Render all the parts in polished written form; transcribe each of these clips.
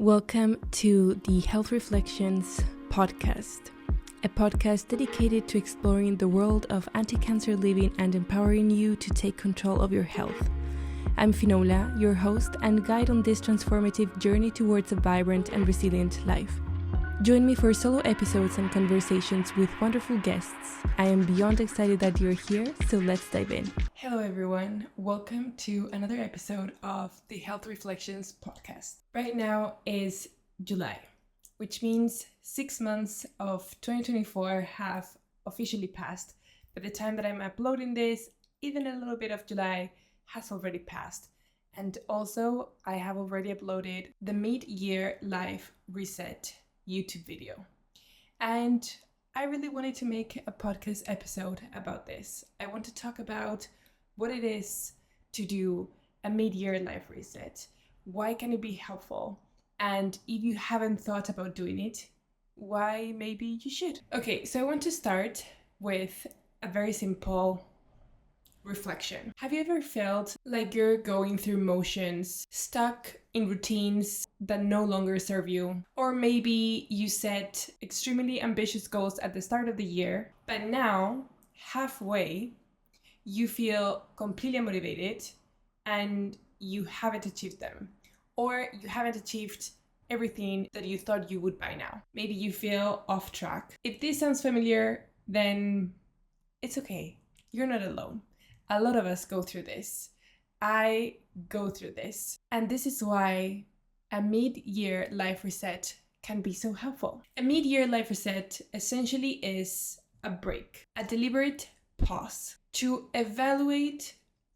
Welcome to the Health Reflections podcast, a podcast dedicated to exploring the world of anti-cancer living and empowering you to take control of your health. I'm Finola, your host and guide on this transformative journey towards a vibrant and resilient life. Join me for solo episodes and conversations with wonderful guests. I am beyond excited that you're here, so let's dive in. Hello everyone, welcome to another episode of the Health Reflections podcast. Right now is July, which means 6 months of 2024 have officially passed. By the time that I'm uploading this, even a little bit of July has already passed. And also, I have already uploaded the mid-year life reset YouTube video. And I really wanted to make a podcast episode about this. I want to talk about what it is to do a mid-year life reset. Why can it be helpful? And if you haven't thought about doing it, why maybe you should. Okay, so I want to start with a very simple reflection. Have you ever felt like you're going through motions, stuck in routines that no longer serve you? Or maybe you set extremely ambitious goals at the start of the year, but now, halfway, you feel completely unmotivated and you haven't achieved them. Or you haven't achieved everything that you thought you would by now. Maybe you feel off track. If this sounds familiar, then it's okay. You're not alone. A lot of us go through this. I go through this. And this is why a mid-year life reset can be so helpful. A mid-year life reset essentially is a break, a deliberate pause to evaluate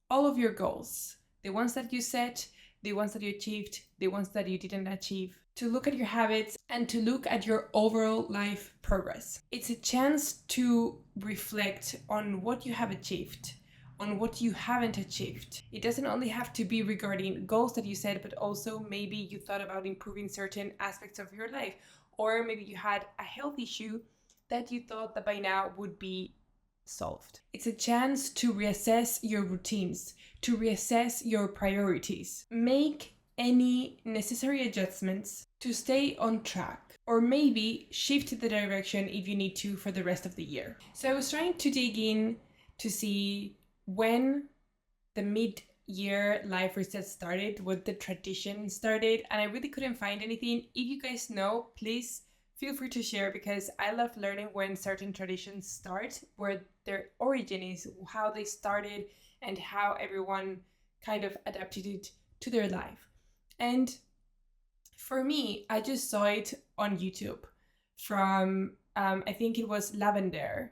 all of your goals, the ones that you set, the ones that you achieved, the ones that you didn't achieve, to look at your habits and to look at your overall life progress. It's a chance to reflect on what you have achieved, on what you haven't achieved. It doesn't only have to be regarding goals that you set, but also maybe you thought about improving certain aspects of your life, or maybe you had a health issue that you thought that by now would be solved. It's a chance to reassess your routines, to reassess your priorities, make any necessary adjustments to stay on track, or maybe shift the direction if you need to for the rest of the year. So I was trying to dig in to see when the mid-year life reset started, what the tradition started, and I really couldn't find anything. If you guys know, please feel free to share, because I love learning when certain traditions start, where their origin is, how they started, and how everyone kind of adapted it to their life. And for me, I just saw it on YouTube from, I think it was Lavender,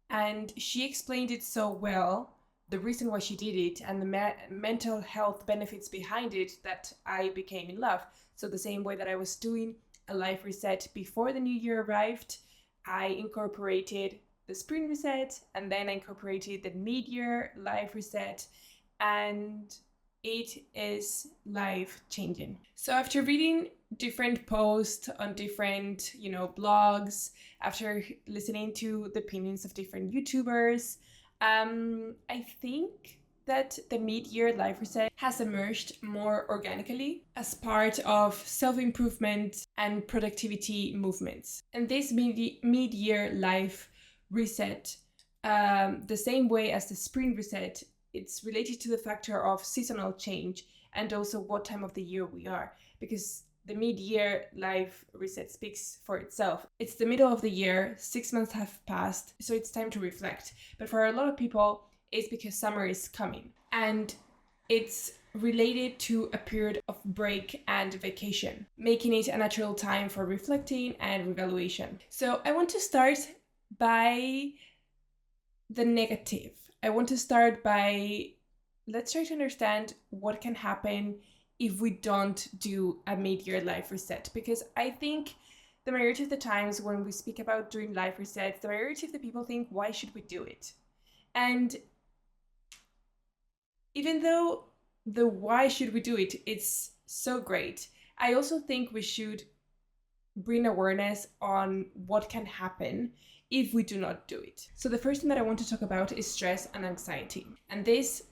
and she explained it so well, the reason why she did it and the mental health benefits behind it, that I became in love. So the same way that I was doing a life reset before the new year arrived, I incorporated the spring reset, and then I incorporated the mid-year life reset, and it is life-changing. So after reading different posts on different, blogs, after listening to the opinions of different YouTubers, I think that the mid-year life reset has emerged more organically as part of self-improvement and productivity movements. And this mid-year life reset, the same way as the spring reset, it's related to the factor of seasonal change and also what time of the year we are, because the mid-year life reset speaks for itself. It's the middle of the year, 6 months have passed, so it's time to reflect. But for a lot of people, it's because summer is coming, and it's related to a period of break and vacation, making it a natural time for reflecting and revaluation. So I want to start by the negative. I want to start by, let's try to understand what can happen if we don't do a mid-year life reset, because I think the majority of the times when we speak about doing life resets, the majority of the people think, why should we do it? And even though the why should we do it, it's so great, I also think we should bring awareness on what can happen if we do not do it. So the first thing that I want to talk about is stress and anxiety. And this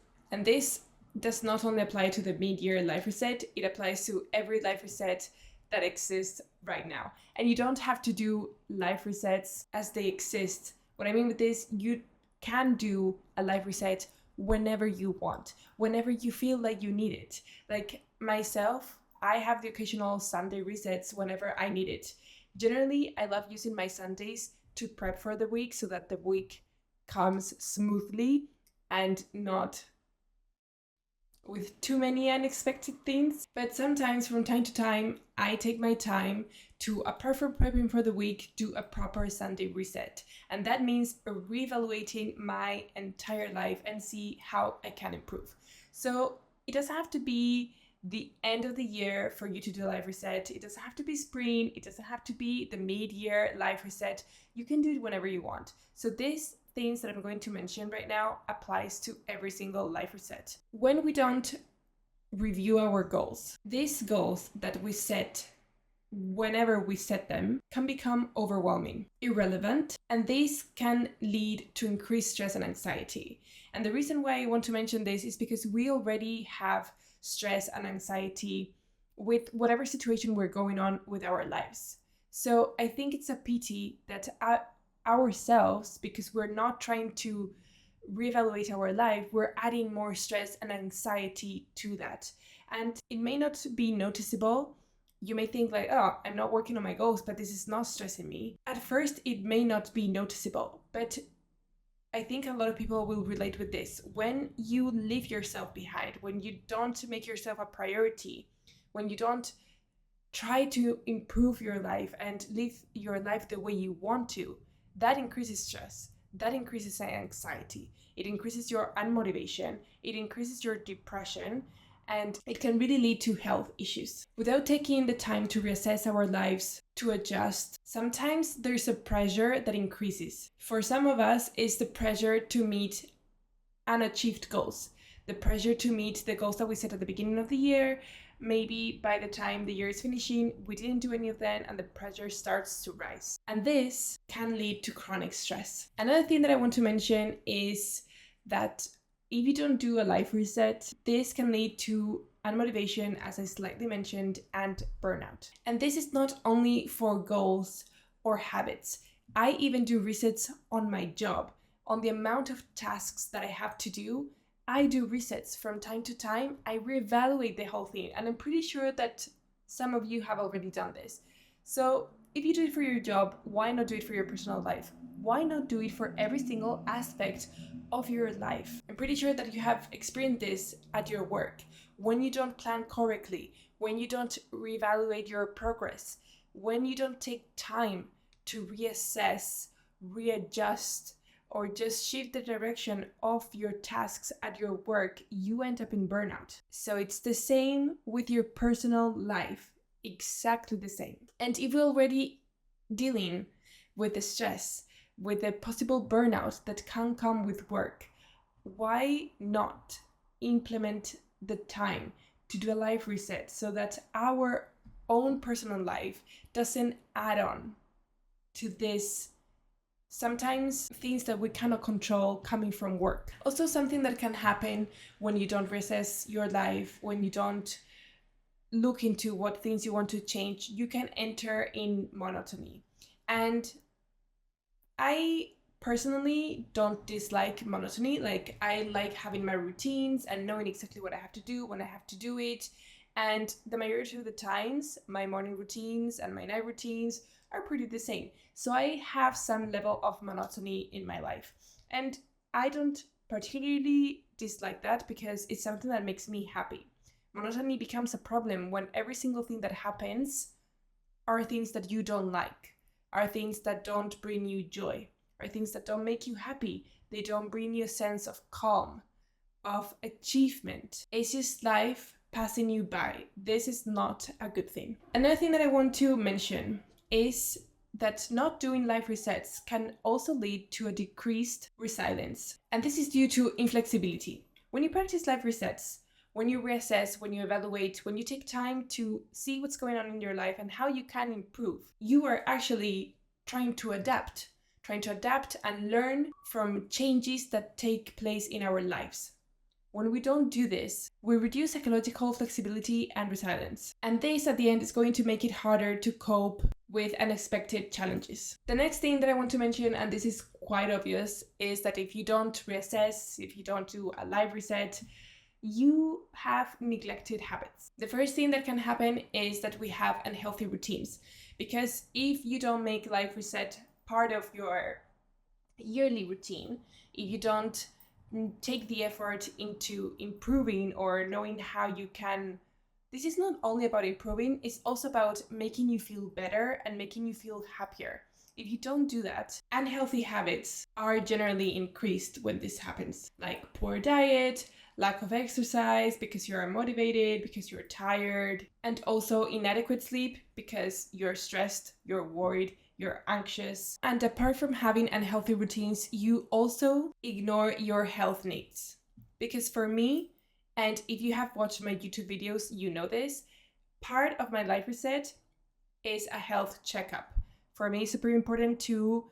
does not only apply to the mid-year life reset, it applies to every life reset that exist right now. And you don't have to do life resets as they exist. What I mean with this, you can do a life reset whenever you want, whenever you feel like you need it. Like myself, I have the occasional Sunday resets whenever I need it. Generally, I love using my Sundays to prep for the week so that the week comes smoothly and not with too many unexpected things. But sometimes from time to time, I take my time to, apart from prepping for the week, do a proper Sunday reset. And that means reevaluating my entire life and see how I can improve. So it doesn't have to be the end of the year for you to do a life reset. It doesn't have to be spring. It doesn't have to be the mid-year life reset. You can do it whenever you want. So these things that I'm going to mention right now applies to every single life reset. When we don't review our goals, these goals that we set whenever we set them can become overwhelming, irrelevant, and this can lead to increased stress and anxiety. And the reason why I want to mention this is because we already have stress and anxiety with whatever situation we're going on with our lives. So I think it's a pity that ourselves, because we're not trying to reevaluate our life, we're adding more stress and anxiety to that. And it may not be noticeable. You may think like, oh, I'm not working on my goals, but this is not stressing me. At first, it may not be noticeable, but I think a lot of people will relate with this. When you leave yourself behind, when you don't make yourself a priority, when you don't try to improve your life and live your life the way you want to, that increases stress, that increases anxiety, it increases your unmotivation, it increases your depression, and it can really lead to health issues. Without taking the time to reassess our lives, to adjust, sometimes there's a pressure that increases. For some of us, it's the pressure to meet unachieved goals, the pressure to meet the goals that we set at the beginning of the year. Maybe by the time the year is finishing, we didn't do any of them and the pressure starts to rise. And this can lead to chronic stress. Another thing that I want to mention is that if you don't do a life reset, this can lead to unmotivation, as I slightly mentioned, and burnout. And this is not only for goals or habits. I even do resets on my job, on the amount of tasks that I have to do. I do resets from time to time. I reevaluate the whole thing, and I'm pretty sure that some of you have already done this. So if you do it for your job, why not do it for your personal life? Why not do it for every single aspect of your life? I'm pretty sure that you have experienced this at your work. When you don't plan correctly, when you don't reevaluate your progress, when you don't take time to reassess, readjust, or just shift the direction of your tasks at your work, you end up in burnout. So it's the same with your personal life, exactly the same. And if we're already dealing with the stress, with the possible burnout that can come with work, why not implement the time to do a life reset so that our own personal life doesn't add on to this sometimes things that we cannot control coming from work. Also, something that can happen when you don't reassess your life, when you don't look into what things you want to change, you can enter in monotony. And I personally don't dislike monotony. Like, I like having my routines and knowing exactly what I have to do when I have to do it. And the majority of the times, my morning routines and my night routines are pretty the same. So I have some level of monotony in my life. And I don't particularly dislike that because it's something that makes me happy. Monotony becomes a problem when every single thing that happens are things that you don't like, are things that don't bring you joy, are things that don't make you happy. They don't bring you a sense of calm, of achievement. It's just life passing you by. This is not a good thing. Another thing that I want to mention is that not doing life resets can also lead to a decreased resilience. And this is due to inflexibility. When you practice life resets, when you reassess, when you evaluate, when you take time to see what's going on in your life and how you can improve, you are actually trying to adapt and learn from changes that take place in our lives. When we don't do this, we reduce psychological flexibility and resilience. And this at the end is going to make it harder to cope with unexpected challenges. The next thing that I want to mention, and this is quite obvious, is that if you don't reassess, if you don't do a life reset, you have neglected habits. The first thing that can happen is that we have unhealthy routines, because if you don't make life reset part of your yearly routine, if you don't take the effort into improving or knowing how you can, this is not only about improving, it's also about making you feel better and making you feel happier. If you don't do that, unhealthy habits are generally increased when this happens, like poor diet, lack of exercise because you're unmotivated, because you're tired, and also inadequate sleep because you're stressed, you're worried, you're anxious. And apart from having unhealthy routines, you also ignore your health needs. Because for me, and if you have watched my YouTube videos, you know this, part of my life reset is a health checkup. For me, it's super important to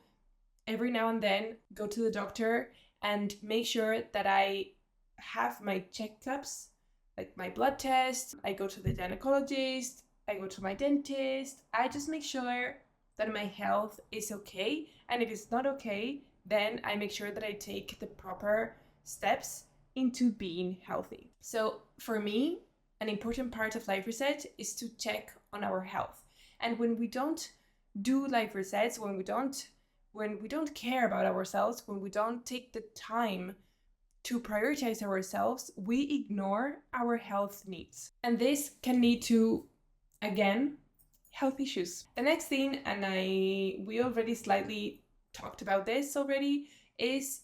every now and then go to the doctor and make sure that I have my checkups, like my blood test. I go to the gynecologist, I go to my dentist. I just make sure that my health is okay. And if it's not okay, then I make sure that I take the proper steps into being healthy. So for me, an important part of life reset is to check on our health. And when we don't do life resets, when we don't care about ourselves, when we don't take the time to prioritize ourselves, we ignore our health needs. And this can lead to, again, health issues. The next thing, and we already slightly talked about this already, is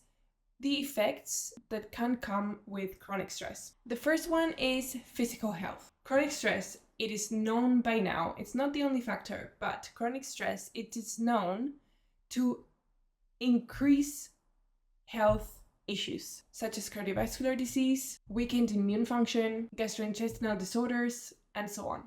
the effects that can come with chronic stress. The first one is physical health. Chronic stress, it is known by now, it's not the only factor, but chronic stress, it is known to increase health issues such as cardiovascular disease, weakened immune function, gastrointestinal disorders, and so on.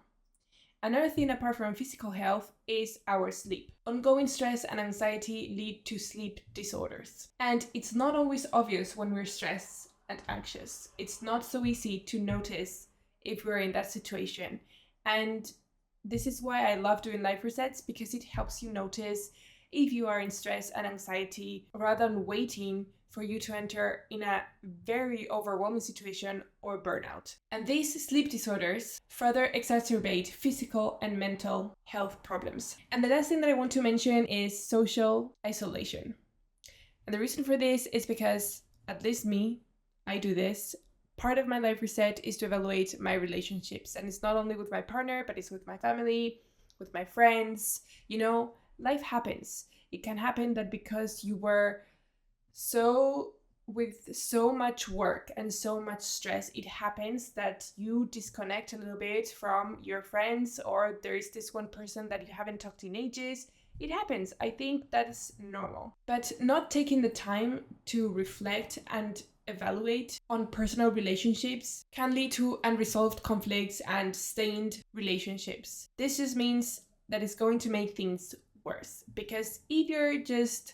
Another thing apart from physical health is our sleep. Ongoing stress and anxiety lead to sleep disorders. And it's not always obvious when we're stressed and anxious. It's not so easy to notice if we're in that situation. And this is why I love doing life resets, because it helps you notice if you are in stress and anxiety rather than waiting for you to enter in a very overwhelming situation or burnout. And these sleep disorders further exacerbate physical and mental health problems. And the last thing that I want to mention is social isolation. And the reason for this is because, at least me, I do this. Part of my life reset is to evaluate my relationships. And it's not only with my partner, but it's with my family, with my friends. You know, life happens. It can happen that because you were with so much work and so much stress, it happens that you disconnect a little bit from your friends, or there is this one person that you haven't talked to in ages. It happens. I think that's normal. But not taking the time to reflect and evaluate on personal relationships can lead to unresolved conflicts and stained relationships. This just means that it's going to make things worse, because if you're just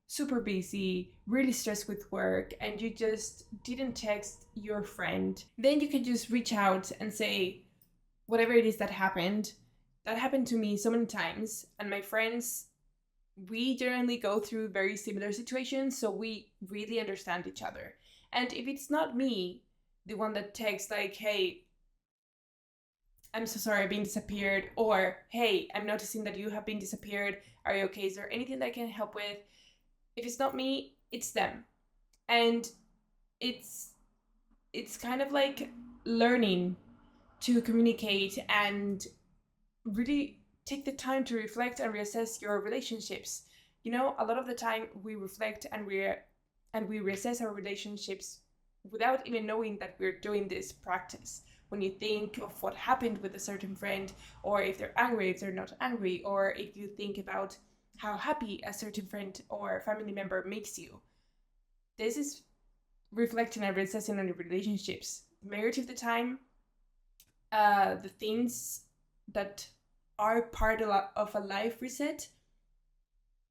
super busy, really stressed with work, and you just didn't text your friend, then you can just reach out and say whatever it is that happened. That happened to me so many times, and my friends, we generally go through very similar situations, so we really understand each other. And if it's not me, the one that texts like, hey, I'm so sorry I've been disappeared, or hey, I'm noticing that you have been disappeared, are you okay? Is there anything that I can help with? If it's not me, it's them. And it's kind of like learning to communicate and really take the time to reflect and reassess your relationships. You know, a lot of the time we reflect and we reassess our relationships without even knowing that we're doing this practice. When you think of what happened with a certain friend, or if they're angry, if they're not angry, or if you think about how happy a certain friend or family member makes you. This is reflecting and reassessing on your relationships. Majority of the time, the things that are part of a life reset,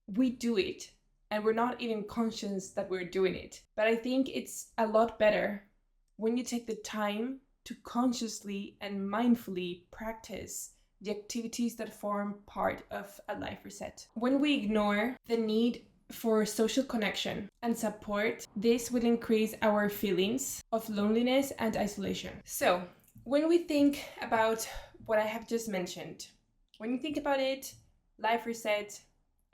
we do it and we're not even conscious that we're doing it. But I think it's a lot better when you take the time to consciously and mindfully practice the activities that form part of a life reset. When we ignore the need for social connection and support, this will increase our feelings of loneliness and isolation. So, when we think about what I have just mentioned, when you think about it, life reset,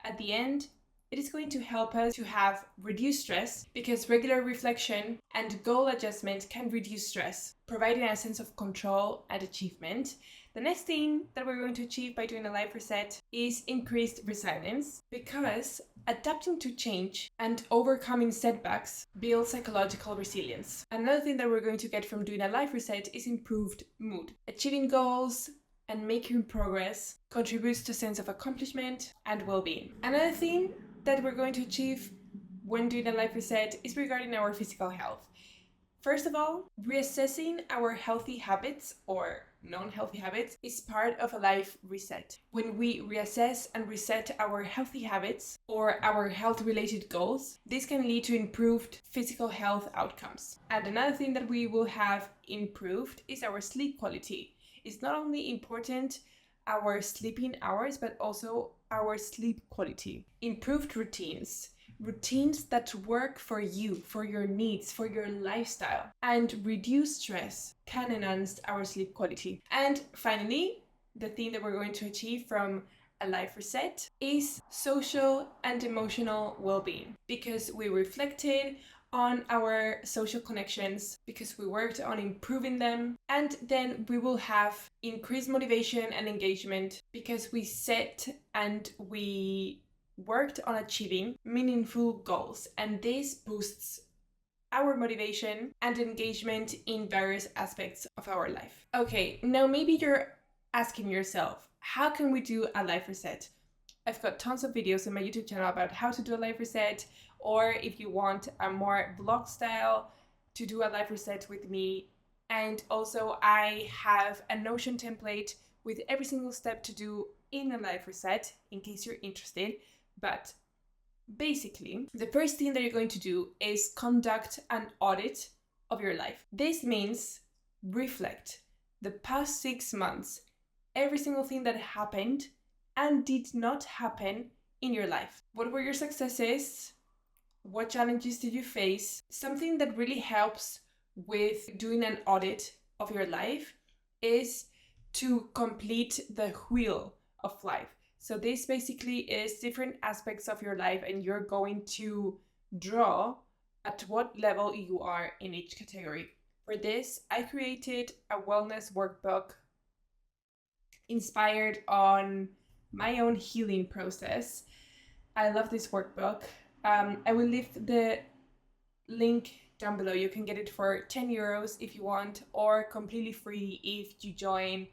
at the end, it is going to help us to have reduced stress, because regular reflection and goal adjustment can reduce stress, providing a sense of control and achievement. The next thing that we're going to achieve by doing a life reset is increased resilience, because adapting to change and overcoming setbacks builds psychological resilience. Another thing that we're going to get from doing a life reset is improved mood. Achieving goals and making progress contributes to a sense of accomplishment and well-being. Another thing that we're going to achieve when doing a life reset is regarding our physical health. First of all, reassessing our healthy habits or non-healthy habits is part of a life reset. When we reassess and reset our healthy habits or our health-related goals, this can lead to improved physical health outcomes. And another thing that we will have improved is our sleep quality. It's not only important our sleeping hours, but also our sleep quality. Improved routines that work for you, for your needs, for your lifestyle, and reduce stress can enhance our sleep quality. And finally, the thing that we're going to achieve from a life reset is social and emotional well-being, because we reflected on our social connections, because we worked on improving them, and then we will have increased motivation and engagement because we set and we worked on achieving meaningful goals, and this boosts our motivation and engagement in various aspects of our life. Okay, now maybe you're asking yourself, how can we do a life reset? I've got tons of videos on my YouTube channel about how to do a life reset, or if you want a more vlog style to do a life reset with me. And also I have a Notion template with every single step to do in a life reset in case you're interested. But basically, the first thing that you're going to do is conduct an audit of your life. This means reflect the past 6 months, every single thing that happened and did not happen in your life. What were your successes? What challenges did you face? Something that really helps with doing an audit of your life is to complete the wheel of life. So this basically is different aspects of your life, and you're going to draw at what level you are in each category. For this, I created a wellness workbook inspired on my own healing process. I love this workbook. I will leave the link down below. You can get it for 10 euros if you want, or completely free if you join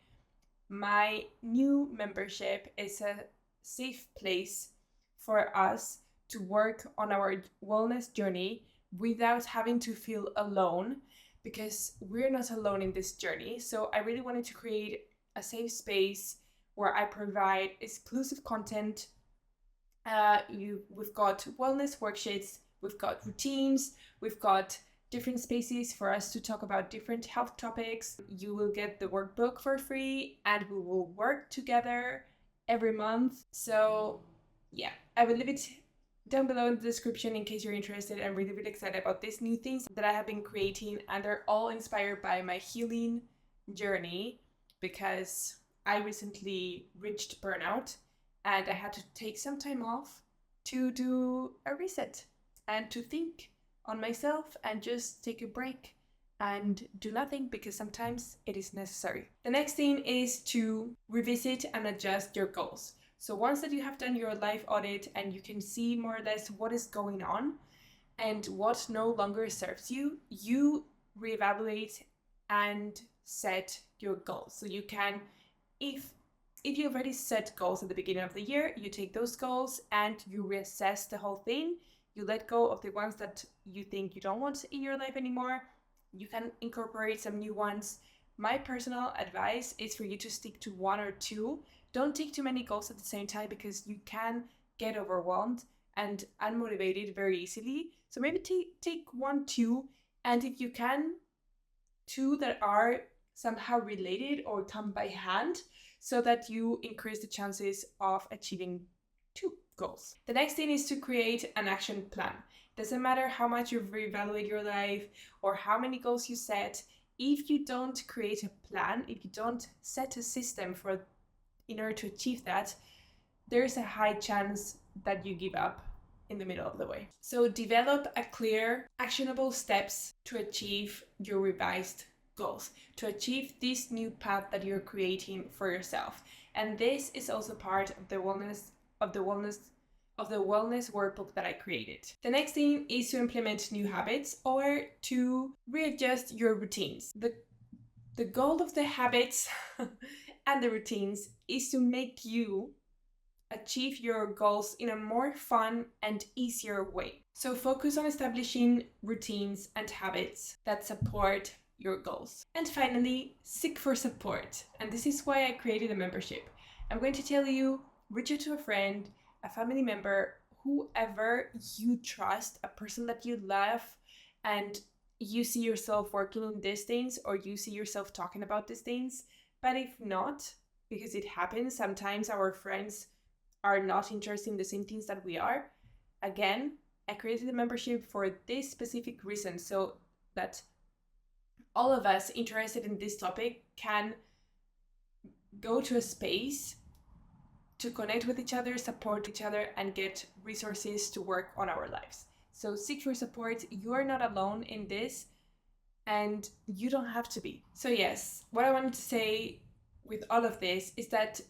my new membership. Is a safe place for us to work on our wellness journey without having to feel alone, because we're not alone in this journey. So I really wanted to create a safe space where I provide exclusive content. We've got wellness worksheets, we've got routines, we've got different spaces for us to talk about different health topics. You will get the workbook for free, and we will work together every month. So yeah, I will leave it down below in the description in case you're interested. I'm really, really excited about these new things that I have been creating, and they're all inspired by my healing journey, because I recently reached burnout and I had to take some time off to do a reset and to think on myself and just take a break and do nothing, because sometimes it is necessary. The next thing is to revisit and adjust your goals. So once that you have done your life audit and you can see more or less what is going on and what no longer serves you, you reevaluate and set your goals. So you can, if you already set goals at the beginning of the year, you take those goals and you reassess the whole thing. You let go of the ones that you think you don't want in your life anymore. You can incorporate some new ones. My personal advice is for you to stick to 1 or 2. Don't take too many goals at the same time, because you can get overwhelmed and unmotivated very easily. So maybe take 1, 2, and if you can, two that are somehow related or come by hand, so that you increase the chances of achieving 2 goals. The next thing is to create an action plan. Doesn't matter how much you reevaluate your life or how many goals you set, if you don't create a plan, if you don't set a system in order to achieve that, there's a high chance that you give up in the middle of the way. So develop a clear, actionable steps to achieve your revised goals, to achieve this new path that you're creating for yourself. And this is also part of the wellness workbook that I created. The next thing is to implement new habits or to readjust your routines. The goal of the habits and the routines is to make you achieve your goals in a more fun and easier way. So focus on establishing routines and habits that support your goals. And finally, seek for support. And this is why I created a membership. I'm going to tell you, reach out to a friend, a family member, whoever you trust, a person that you love, and you see yourself working on these things, or you see yourself talking about these things. But if not, because it happens, sometimes our friends are not interested in the same things that we are. Again, I created a membership for this specific reason, so that all of us interested in this topic can go to a space to connect with each other, support each other, and get resources to work on our lives. So seek for support. You are not alone in this, and you don't have to be. So yes, what I wanted to say with all of this is that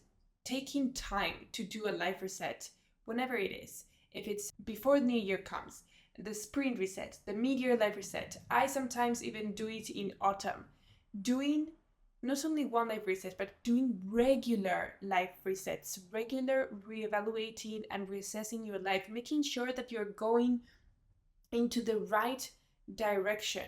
taking time to do a life reset, whenever it is, if it's before the new year comes, the spring reset, the mid-year life reset, I sometimes even do it in autumn, doing not only one life reset, but doing regular life resets, regular reevaluating and reassessing your life, making sure that you're going into the right direction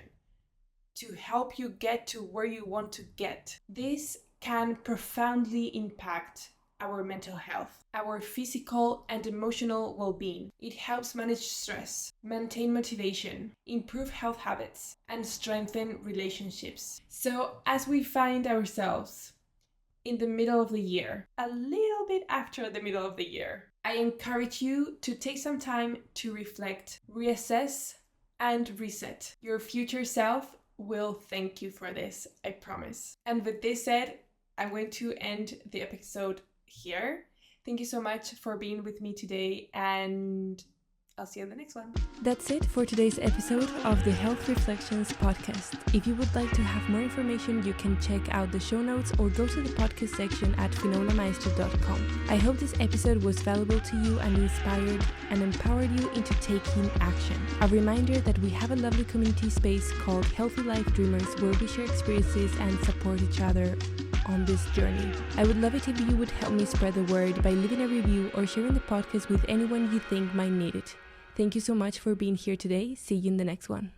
to help you get to where you want to get. This can profoundly impact our mental health, our physical and emotional well-being. It helps manage stress, maintain motivation, improve health habits, and strengthen relationships. So as we find ourselves in the middle of the year, a little bit after the middle of the year, I encourage you to take some time to reflect, reassess, and reset. Your future self will thank you for this, I promise. And with this said, I'm going to end the episode here. Thank you so much for being with me today, and I'll see you in the next one. That's it for today's episode of the Health Reflections podcast. If you would like to have more information, you can check out the show notes or go to the podcast section at finolameister.com. I hope this episode was valuable to you and inspired and empowered you into taking action. A reminder that we have a lovely community space called Healthy Life Dreamers, where we share experiences and support each other on this journey. I would love it if you would help me spread the word by leaving a review or sharing the podcast with anyone you think might need it. Thank you so much for being here today. See you in the next one.